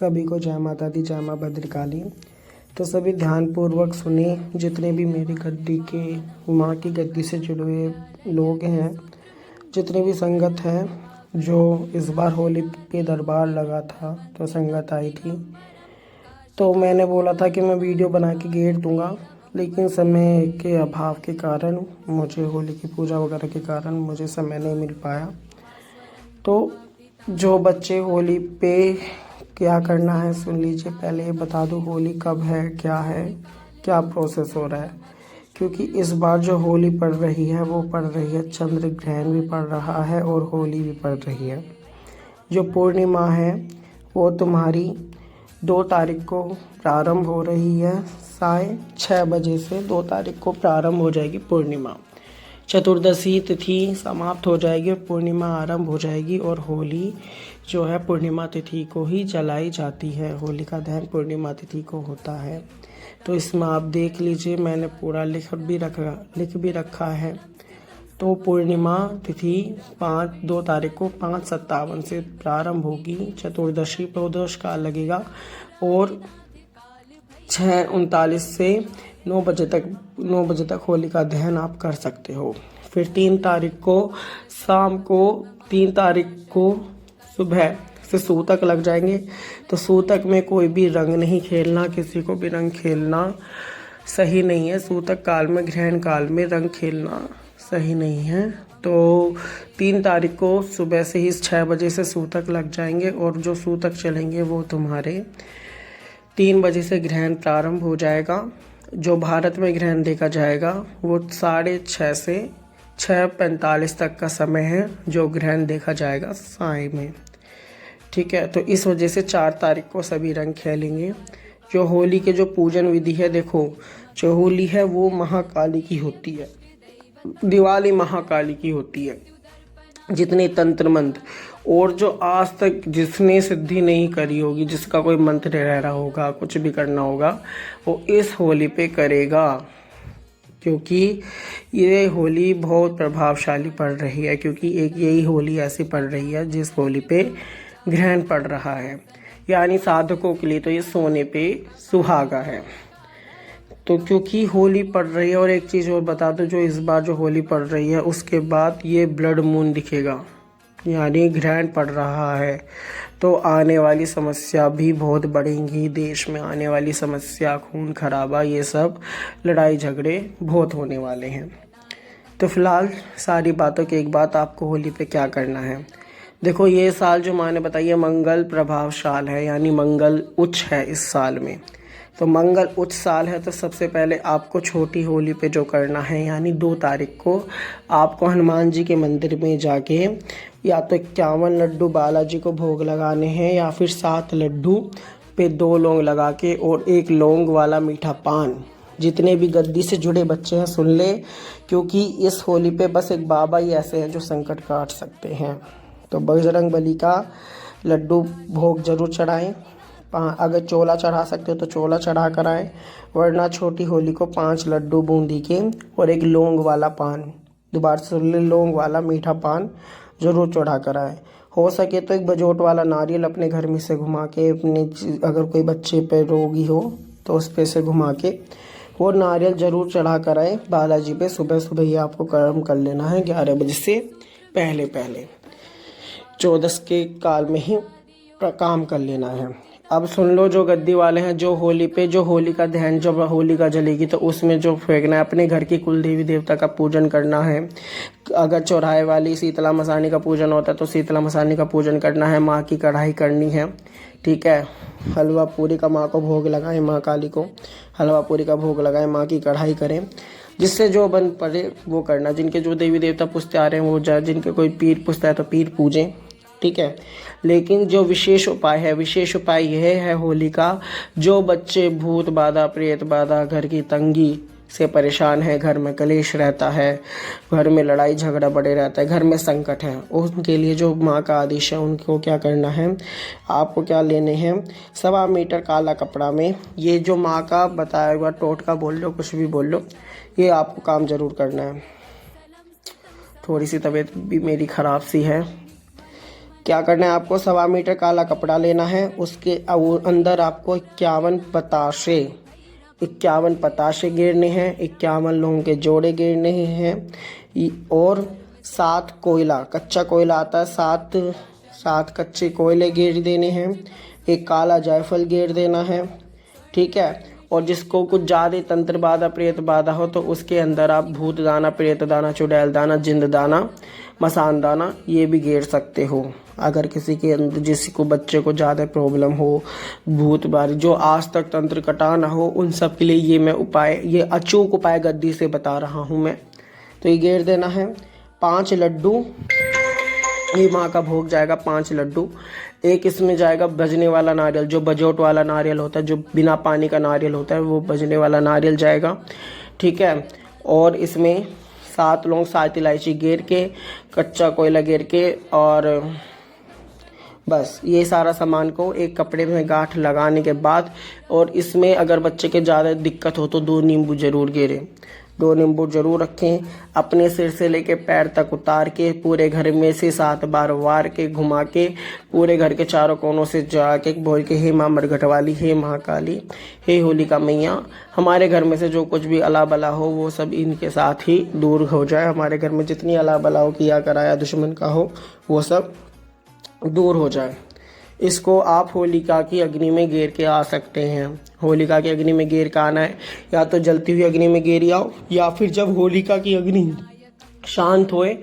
सभी को जय माता दी, जय माँ भद्रकाली। तो सभी ध्यानपूर्वक सुने, जितने भी मेरी गद्दी के माँ की गद्दी से जुड़े हुए लोग हैं, जितने भी संगत हैं, जो इस बार होली पे दरबार लगा था तो संगत आई थी। तो मैंने बोला था कि मैं वीडियो बना के गेर दूंगा, लेकिन समय के अभाव के कारण मुझे होली की पूजा वगैरह के कारण मुझे समय नहीं मिल पाया। तो जो बच्चे होली पे क्या करना है सुन लीजिए। पहले ये बता दूं होली कब है, क्या प्रोसेस हो रहा है। क्योंकि इस बार जो होली पड़ रही है वो पड़ रही है, चंद्र ग्रहण भी पड़ रहा है और होली भी पड़ रही है। जो पूर्णिमा है वो तुम्हारी 2 तारीख को प्रारंभ हो रही है, 6:30 बजे से 2 तारीख को प्रारंभ हो जाएगी पूर्णिमा। चतुर्दशी तिथि समाप्त हो जाएगी और पूर्णिमा आरंभ हो जाएगी। और होली जो है पूर्णिमा तिथि को ही जलाई जाती है। होली का दहन पूर्णिमा तिथि को होता है। तो इसमें आप देख लीजिए, मैंने पूरा लिख भी रखा है। तो पूर्णिमा तिथि 2 तारीख को 5:57 से प्रारंभ होगी। चतुर्दशी प्रदोष काल लगेगा और 6:39 से 9 बजे तक होली का दहन आप कर सकते हो। फिर 3 तारीख को शाम को 3 तारीख को सुबह से सूतक लग जाएंगे। तो सूतक में कोई भी रंग नहीं खेलना, किसी को भी रंग खेलना सही नहीं है। सूतक काल में, ग्रहण काल में रंग खेलना सही नहीं है। तो 3 तारीख को सुबह से ही 6 बजे से सूतक लग जाएंगे और जो सूतक चलेंगे वो तुम्हारे 3 बजे से ग्रहण प्रारंभ हो जाएगा। जो भारत में ग्रहण देखा जाएगा वो 6:30 से 6:45 तक का समय है जो ग्रहण देखा जाएगा साय में। ठीक है, तो इस वजह से 4 तारीख को सभी रंग खेलेंगे। जो होली के जो पूजन विधि है, देखो जो होली है वो महाकाली की होती है, दिवाली महाकाली की होती है। जितने तंत्र मंत्र और जो आज तक जिसने सिद्धि नहीं करी होगी, जिसका कोई मंत्र रह रहा होगा, कुछ भी करना होगा, वो इस होली पे करेगा। क्योंकि ये होली बहुत प्रभावशाली पड़ रही है। क्योंकि एक यही होली ऐसी पड़ रही है जिस होली पे ग्रहण पड़ रहा है, यानी साधकों के लिए तो ये सोने पे सुहागा है। तो क्योंकि होली पड़ रही है, और एक चीज़ और बता दो, जो इस बार जो होली पड़ रही है उसके बाद ये ब्लड मून दिखेगा, यानी ग्रहण पड़ रहा है। तो आने वाली समस्या भी बहुत बढ़ेंगी। देश में आने वाली समस्या, खून खराबा, ये सब लड़ाई झगड़े बहुत होने वाले हैं। तो फिलहाल सारी बातों की एक बात, आपको होली पे क्या करना है। देखो ये साल जो माँ ने बताई है मंगल प्रभाव साल है, यानी मंगल उच्च है इस साल में। तो मंगल उच्च साल है, तो सबसे पहले आपको छोटी होली पे जो करना है, यानी 2 तारीख को आपको हनुमान जी के मंदिर में जाके या तो 51 लड्डू बालाजी को भोग लगाने हैं, या फिर 7 लड्डू पे 2 लौंग लगा के और 1 लौंग वाला मीठा पान। जितने भी गद्दी से जुड़े बच्चे हैं सुन ले, क्योंकि इस होली पे बस एक बाबा ही ऐसे हैं जो संकट काट सकते हैं। तो बजरंग बली का लड्डू भोग जरूर चढ़ाएं। अगर चोला चढ़ा सकते हो तो चोला चढ़ा कर आएँ, वरना छोटी होली को 5 लड्डू बूंदी के और 1 लौंग वाला पान, दोबारा से लौंग वाला मीठा पान जरूर चढ़ा कर आए। हो सके तो 1 बजोट वाला नारियल अपने घर में से घुमा के, अपने अगर कोई बच्चे पे रोगी हो तो उस पे से घुमा के वो नारियल जरूर चढ़ा कर आए बालाजी पे। सुबह सुबह ही आपको कर्म कर लेना है 11 बजे से पहले 14 के काल में ही काम कर लेना है। अब सुन लो, जो गद्दी वाले हैं, जो होली पे, जो होली का दहन, जब होली का जलेगी तो उसमें जो फेंकना है, अपने घर की कुल देवी देवता का पूजन करना है। अगर चौराहे वाली शीतला मसानी का पूजन होता है तो शीतला मसानी का पूजन करना है। माँ की कढ़ाई करनी है, ठीक है। हलवा पूरी का माँ को भोग लगाएं, माँ काली को हलवा पूरी का भोग लगाएं, माँ की कढ़ाई करें। जिससे जो बन पड़े वो करना। जिनके जो देवी देवता पूजते आ रहे हैं वो जाए, जिनके कोई पीर पूजता है तो पीर पूजें, ठीक है। लेकिन जो विशेष उपाय यह है होली का, जो बच्चे भूत बाधा, प्रेत बाधा, घर की तंगी से परेशान है, घर में कलेश रहता है, घर में लड़ाई झगड़ा बढ़े रहता है, घर में संकट है, उनके लिए जो माँ का आदेश है, उनको क्या करना है, आपको क्या लेने हैं, 1.25 मीटर काला कपड़ा में ये जो माँ का बताया हुआ टोटका बोल लो, कुछ भी बोल लो, ये आपको काम जरूर करना है। थोड़ी सी तबीयत भी मेरी ख़राब सी है, क्या करना है आपको, 1.25 मीटर काला कपड़ा लेना है, उसके अंदर आपको 51 पताशे गिरने हैं, 51 लौंग के जोड़े गिरने हैं, और 7 कोयला, कच्चा कोयला आता है, 7 कच्चे कोयले गिर देने हैं, एक काला जायफल गिर देना है। ठीक है। और जिसको कुछ ज़्यादा तंत्र बाधा प्रेत बाधा हो तो उसके अंदर आप भूत दाना, प्रेत दाना, चुड़ैल दाना, जिंद दाना, मसान दाना ये भी गेर सकते हो। अगर किसी के अंदर, जिसको बच्चे को ज़्यादा प्रॉब्लम हो, भूत बारी, जो आज तक तंत्र कटा ना हो, उन सब के लिए ये मैं उपाय, ये अचूक उपाय गद्दी से बता रहा हूँ मैं। तो ये गेर देना है। 5 लड्डू, ये माँ का भोग जाएगा, 5 लड्डू। एक इसमें जाएगा बजने वाला नारियल, जो बजोट वाला नारियल होता है, जो बिना पानी का नारियल होता है, वो बजने वाला नारियल जाएगा। ठीक है। और इसमें 7 लौंग, 7 इलायची गेर के, कच्चा कोयला गेर के, और बस ये सारा सामान को एक कपड़े में गांठ लगाने के बाद, और इसमें अगर बच्चे के ज़्यादा दिक्कत हो तो 2 नींबू जरूर गिरें, 2 नींबू जरूर रखें। अपने सिर से लेके पैर तक उतार के पूरे घर में से 7 बार वार के घुमा के पूरे घर के चारों कोनों से जाके बोल के, हे माँ मरघट वाली, हे महाकाली, हे होलिका मैया, हमारे घर में से जो कुछ भी अला बला हो वो सब इनके साथ ही दूर हो जाए। हमारे घर में जितनी अला बला हो, किया कराया दुश्मन का हो, वो सब दूर हो जाए। इसको आप होलिका की अग्नि में गेर के आ सकते हैं। होलिका की अग्नि में गेर के आना है, या तो जलती हुई अग्नि में गेर आओ, या फिर जब होलिका की अग्नि शांत होए,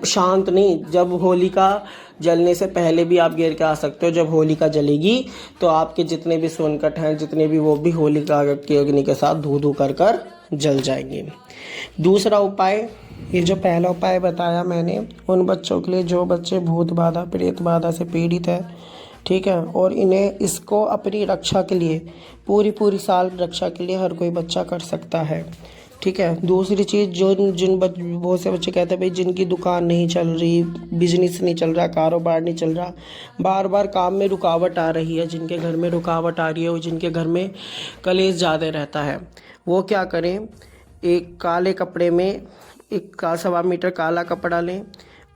शांत नहीं, जब होलिका जलने से पहले भी आप गेर के आ सकते हो। जब होलिका जलेगी तो आपके जितने भी संकट हैं, जितने भी, वो भी होलिका की अग्नि के साथ धू धू कर कर जल जाएंगे। दूसरा उपाय, ये जो पहला उपाय बताया मैंने, उन बच्चों के लिए जो बच्चे भूत बाधा, प्रेत बाधा से पीड़ित है। ठीक है। और इन्हें, इसको अपनी रक्षा के लिए, पूरी साल रक्षा के लिए हर कोई बच्चा कर सकता है। ठीक है। दूसरी चीज़, बहुत से बच्चे कहते हैं भाई जिनकी दुकान नहीं चल रही, बिजनेस नहीं चल रहा, कारोबार नहीं चल रहा, बार बार काम में रुकावट आ रही है, जिनके घर में रुकावट आ रही है, और जिनके घर में कलेश ज़्यादा रहता है, वो क्या करें, एक काले कपड़े में 1.25 मीटर काला कपड़ा लें,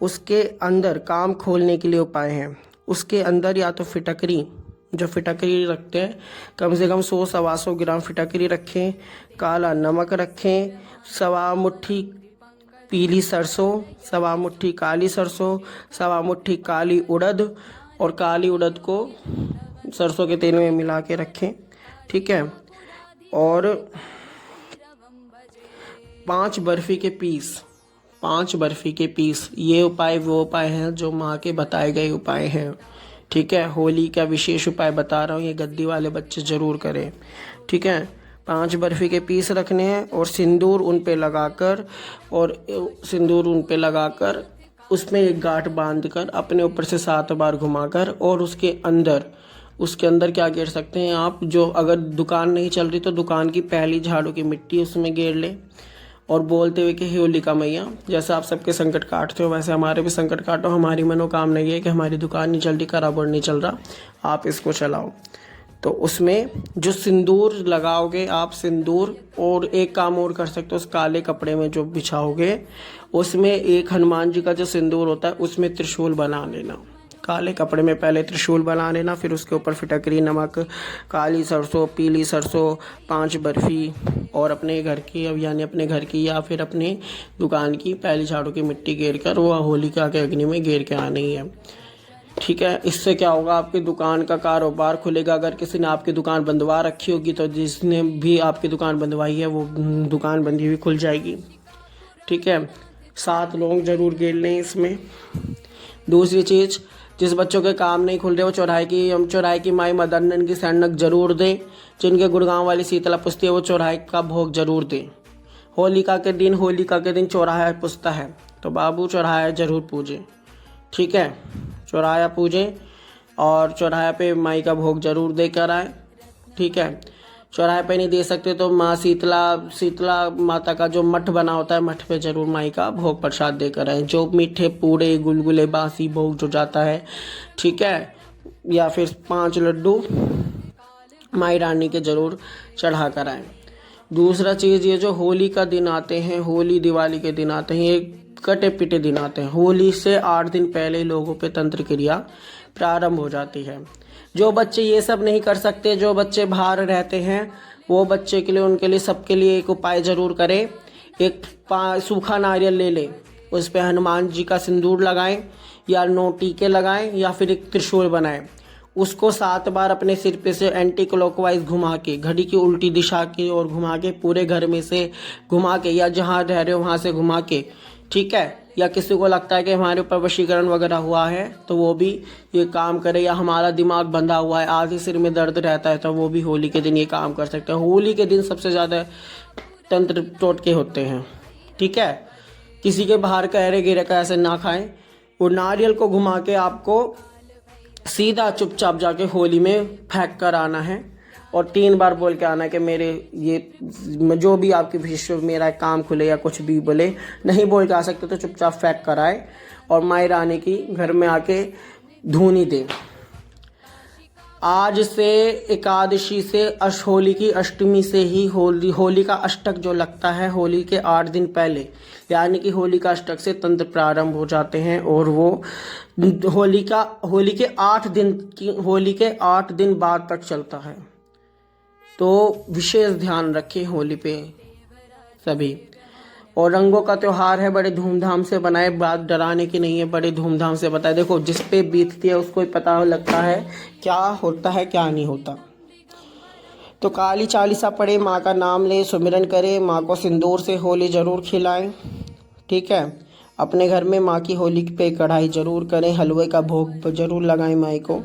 उसके अंदर काम खोलने के लिए उपाय हैं। उसके अंदर या तो फिटकरी, जो फिटकरी रखते हैं, कम से कम 100-125 ग्राम फिटकरी रखें, काला नमक रखें, 1.25 मुट्ठी पीली सरसों, 1.25 मुट्ठी काली सरसों, 1.25 मुट्ठी काली उड़द, और काली उड़द को सरसों के तेल में मिला के रखें। ठीक है। और 5 बर्फ़ी के पीस, ये उपाय वो उपाय हैं जो माँ के बताए गए उपाय हैं। ठीक है। होली का विशेष उपाय बता रहा हूँ, ये गद्दी वाले बच्चे ज़रूर करें। ठीक है। 5 बर्फ़ी के पीस रखने हैं, और सिंदूर उन पे लगाकर उसमें एक गांठ बांधकर अपने ऊपर से 7 बार घुमाकर, और उसके अंदर क्या गेर सकते हैं आप, जो अगर दुकान नहीं चल रही तो दुकान की पहली झाड़ू की मिट्टी उसमें गेर लें, और बोलते हुए कि हे होलिका मैया, जैसे आप सबके संकट काटते हो वैसे हमारे भी संकट काटो। हमारी मनोकामना ये है कि हमारी दुकान नहीं चल रही, कारोबार नहीं चल रहा, आप इसको चलाओ। तो उसमें जो सिंदूर लगाओगे आप, सिंदूर, और एक काम और कर सकते हो, उस काले कपड़े में जो बिछाओगे उसमें एक हनुमान जी का जो सिंदूर होता है उसमें त्रिशूल बना लेना। काले कपड़े में पहले त्रिशूल बना लेना, फिर उसके ऊपर फिटकरी, नमक, काली सरसों, पीली सरसों, 5 बर्फ़ी, और अपने घर की, अब यानी अपने घर की या फिर अपने दुकान की पहली झाड़ू की मिट्टी गेर कर वो होलिका के अग्नि में गेर के आनी है। ठीक है। इससे क्या होगा, आपकी दुकान का कारोबार खुलेगा। अगर किसी ने आपकी दुकान बंदवा रखी होगी तो जिसने भी आपकी दुकान बंदवाई है वो दुकान बंदी हुई खुल जाएगी। ठीक है। 7 लौंग जरूर गेर लें इसमें। दूसरी चीज़, जिस बच्चों के काम नहीं खुल रहे वो चौराहे की माई मदनन की सैनक जरूर दें। जिनके गुड़गांव वाली शीतला पुस्ती है वो चौराहे का भोग जरूर दें। होलिका के दिन चौराहा पुस्ता है तो बाबू चौराहा जरूर पूजें। ठीक है। चौराहा पूजें और चौराहे पे माई का भोग जरूर देकर आए। ठीक है। चौराहे पे नहीं दे सकते तो माँ शीतला माता का जो मठ बना होता है, मठ पे जरूर माई का भोग प्रसाद देकर आए। जो मीठे पूड़े, गुलगुले, बासी भोग जो जाता है, ठीक है, या फिर 5 लड्डू माई रानी के जरूर चढ़ा कर आए। दूसरा चीज़, ये जो होली का दिन आते हैं, होली दिवाली के दिन आते हैं, ये कटे पिटे दिन आते हैं। होली से 8 दिन पहले लोगों पे तंत्र क्रिया प्रारंभ हो जाती है। जो बच्चे ये सब नहीं कर सकते, जो बच्चे बाहर रहते हैं, वो बच्चे के लिए, उनके लिए, सबके लिए एक उपाय जरूर करें। एक सूखा नारियल ले लें, उस पर हनुमान जी का सिंदूर लगाएं या 9 टीके लगाएं या फिर एक त्रिशूल बनाएं। उसको 7 बार अपने सिर पे से एंटी क्लॉकवाइज घुमा के, घड़ी की उल्टी दिशा की ओर घुमा के, पूरे घर में से घुमा के, या जहाँ रह रहे हो वहाँ से घुमा के, ठीक है। या किसी को लगता है कि हमारे ऊपर वशीकरण वगैरह हुआ है तो वो भी ये काम करे, या हमारा दिमाग बंधा हुआ है, आधे सिर में दर्द रहता है, तो वो भी होली के दिन ये काम कर सकते हैं। होली के दिन सबसे ज़्यादा तंत्र टोटके होते हैं, ठीक है। किसी के बाहर का अरे गिरे का ऐसे ना खाएं। वो नारियल को घुमा के आपको सीधा चुपचाप जाके होली में फेंक कर आना है और 3 बार बोल के आना है कि मेरे ये जो भी आपकी विश्व मेरा काम खुले या कुछ भी बोले। नहीं बोल के आ सकते तो चुपचाप फेंक कर आए और माई रानी की घर में आके धूनी दे। आज से एकादशी से होली की अष्टमी से ही होली का अष्टक जो लगता है, होली के 8 दिन पहले, यानी कि होली का अष्टक से तंत्र प्रारंभ हो जाते हैं और वो होली के 8 दिन बाद तक चलता है। तो विशेष ध्यान रखें होली पे सभी। और रंगों का त्योहार है, बड़े धूमधाम से बनाए, बात डराने की नहीं है, बड़े धूमधाम से बताए। देखो जिस पे बीतती है उसको ही पता लगता है क्या होता है क्या नहीं होता। तो काली चालीसा पढ़े, माँ का नाम ले, सुमिरन करे, माँ को सिंदूर से होली जरूर खिलाएं, ठीक है। अपने घर में माँ की होली पे कढ़ाई जरूर करें, हलवे का भोग जरूर लगाएं माई को।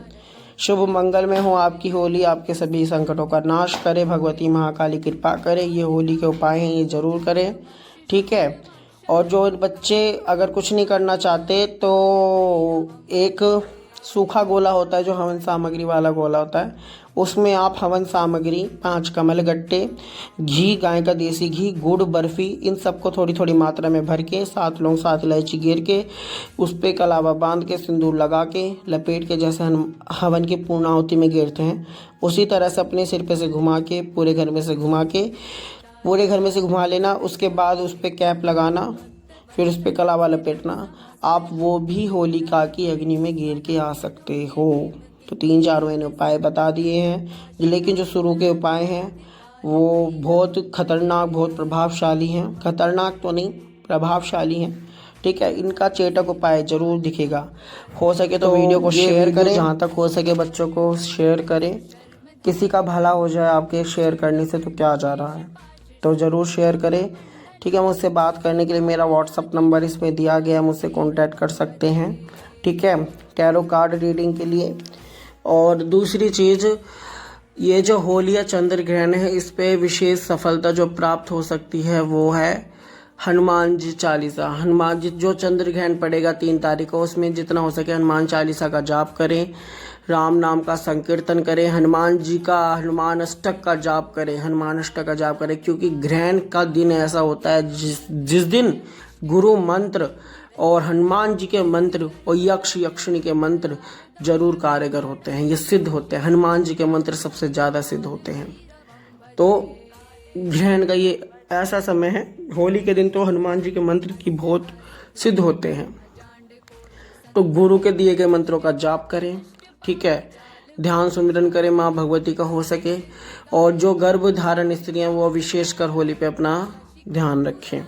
शुभ मंगल में हो आपकी होली, आपके सभी संकटों का नाश करे, भगवती महाकाली कृपा करे। ये होली के उपाय हैं, ये जरूर करें, ठीक है। और जो बच्चे अगर कुछ नहीं करना चाहते तो एक सूखा गोला होता है जो हवन सामग्री वाला गोला होता है, उसमें आप हवन सामग्री 5 कमल गट्टे, घी, गाय का देसी घी, गुड़, बर्फ़ी, इन सबको थोड़ी थोड़ी मात्रा में भर के 7 लौंग 7 इलायची गिर के उस पर कलावा बांध के सिंदूर लगा के लपेट के, जैसे हम हवन की पूर्णाहुति में गिरते हैं उसी तरह से अपने सिर पे से घुमा के, पूरे घर में से घुमा के, पूरे घर में से घुमा लेना। उसके बाद उस पर कैप लगाना, फिर उस पर कलावा लपेटना। आप वो भी होलिका की अग्नि में गिर के आ सकते हो। तो 3-4 मैंने उपाय बता दिए हैं, लेकिन जो शुरू के उपाय हैं वो बहुत खतरनाक, बहुत प्रभावशाली हैं। खतरनाक तो नहीं, प्रभावशाली हैं, ठीक है। इनका चेटक उपाय जरूर दिखेगा। हो सके तो वीडियो को शेयर करें, जहाँ तक हो सके बच्चों को शेयर करें। किसी का भला हो जाए आपके शेयर करने से तो क्या जा रहा है, तो ज़रूर शेयर करें, ठीक है। मुझसे बात करने के लिए मेरा व्हाट्सअप नंबर इसमें दिया गया है, मुझसे कांटेक्ट कर सकते हैं, ठीक है, टैरो कार्ड रीडिंग के लिए। और दूसरी चीज़, ये जो होली या चंद्र ग्रहण है, इस पे विशेष सफलता जो प्राप्त हो सकती है वो है हनुमान जी चालीसा। हनुमान जी जो चंद्र ग्रहण पड़ेगा 3 तारीख को, उसमें जितना हो सके हनुमान चालीसा का जाप करें, राम नाम का संकीर्तन करें, हनुमान जी का हनुमान अष्टक का जाप करें, हनुमान अष्टक का जाप करें। क्योंकि ग्रहण का दिन ऐसा होता है जिस दिन गुरु मंत्र और हनुमान जी के मंत्र और यक्ष यक्षिणी के मंत्र जरूर कारगर होते हैं, ये सिद्ध होते हैं। हनुमान जी के मंत्र सबसे ज़्यादा सिद्ध होते हैं। तो ग्रहण का ये ऐसा समय है, होली के दिन तो हनुमान जी के मंत्र की बहुत सिद्ध होते हैं। तो गुरु के दिए गए मंत्रों का जाप करें, ठीक है, ध्यान सुमिरन करें माँ भगवती का हो सके। और जो गर्भ धारण स्त्रियाँ वो विशेषकर होली पे अपना ध्यान रखें,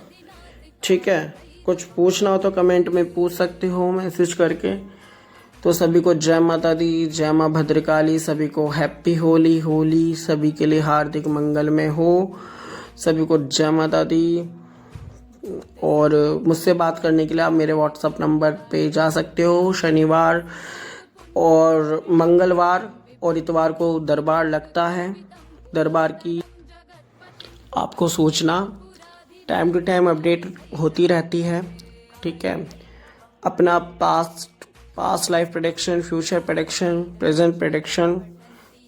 ठीक है। कुछ पूछना हो तो कमेंट में पूछ सकते हो मैसेज करके। तो सभी को जय माता दी, जय माँ भद्रकाली, सभी को हैप्पी होली। होली सभी के लिए हार्दिक मंगलमय हो, सभी को जय माता दी। और मुझसे बात करने के लिए आप मेरे व्हाट्सअप नंबर पे जा सकते हो। शनिवार और मंगलवार और इतवार को दरबार लगता है, दरबार की आपको सूचना टाइम टू टाइम अपडेट होती रहती है, ठीक है। अपना past life prediction, future prediction, present prediction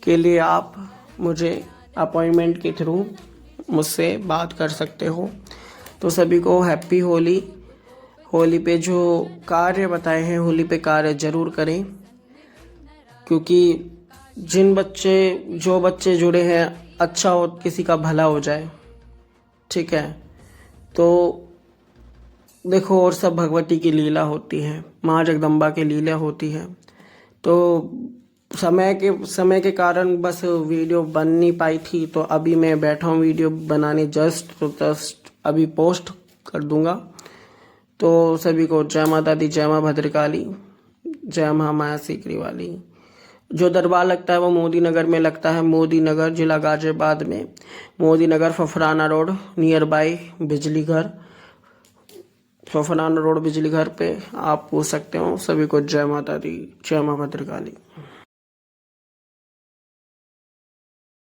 के लिए आप मुझे अपॉइंटमेंट के थ्रू मुझसे बात कर सकते हो। तो सभी को हैप्पी होली। होली पे जो कार्य बताए हैं, होली पे कार्य जरूर करें, क्योंकि जो बच्चे जुड़े हैं, अच्छा हो, किसी का भला हो जाए, ठीक है। तो देखो और सब भगवती की लीला होती है, माँ जगदम्बा की लीला होती है। तो समय के कारण बस वीडियो बन नहीं पाई थी, तो अभी मैं बैठा हूँ वीडियो बनाने जस्ट अभी पोस्ट कर दूंगा। तो सभी को जय माता दी, जय माँ भद्रकाली, जय महामाया सीकरी वाली। जो दरबार लगता है वो मोदी नगर में लगता है, मोदी नगर जिला गाजियाबाद में, मोदी नगर फफराना रोड नियर बाय बिजली घर, फफराना रोड बिजली घर पे आप पूछ सकते हो। सभी को जय माता दी, जय माँ भद्रकाली।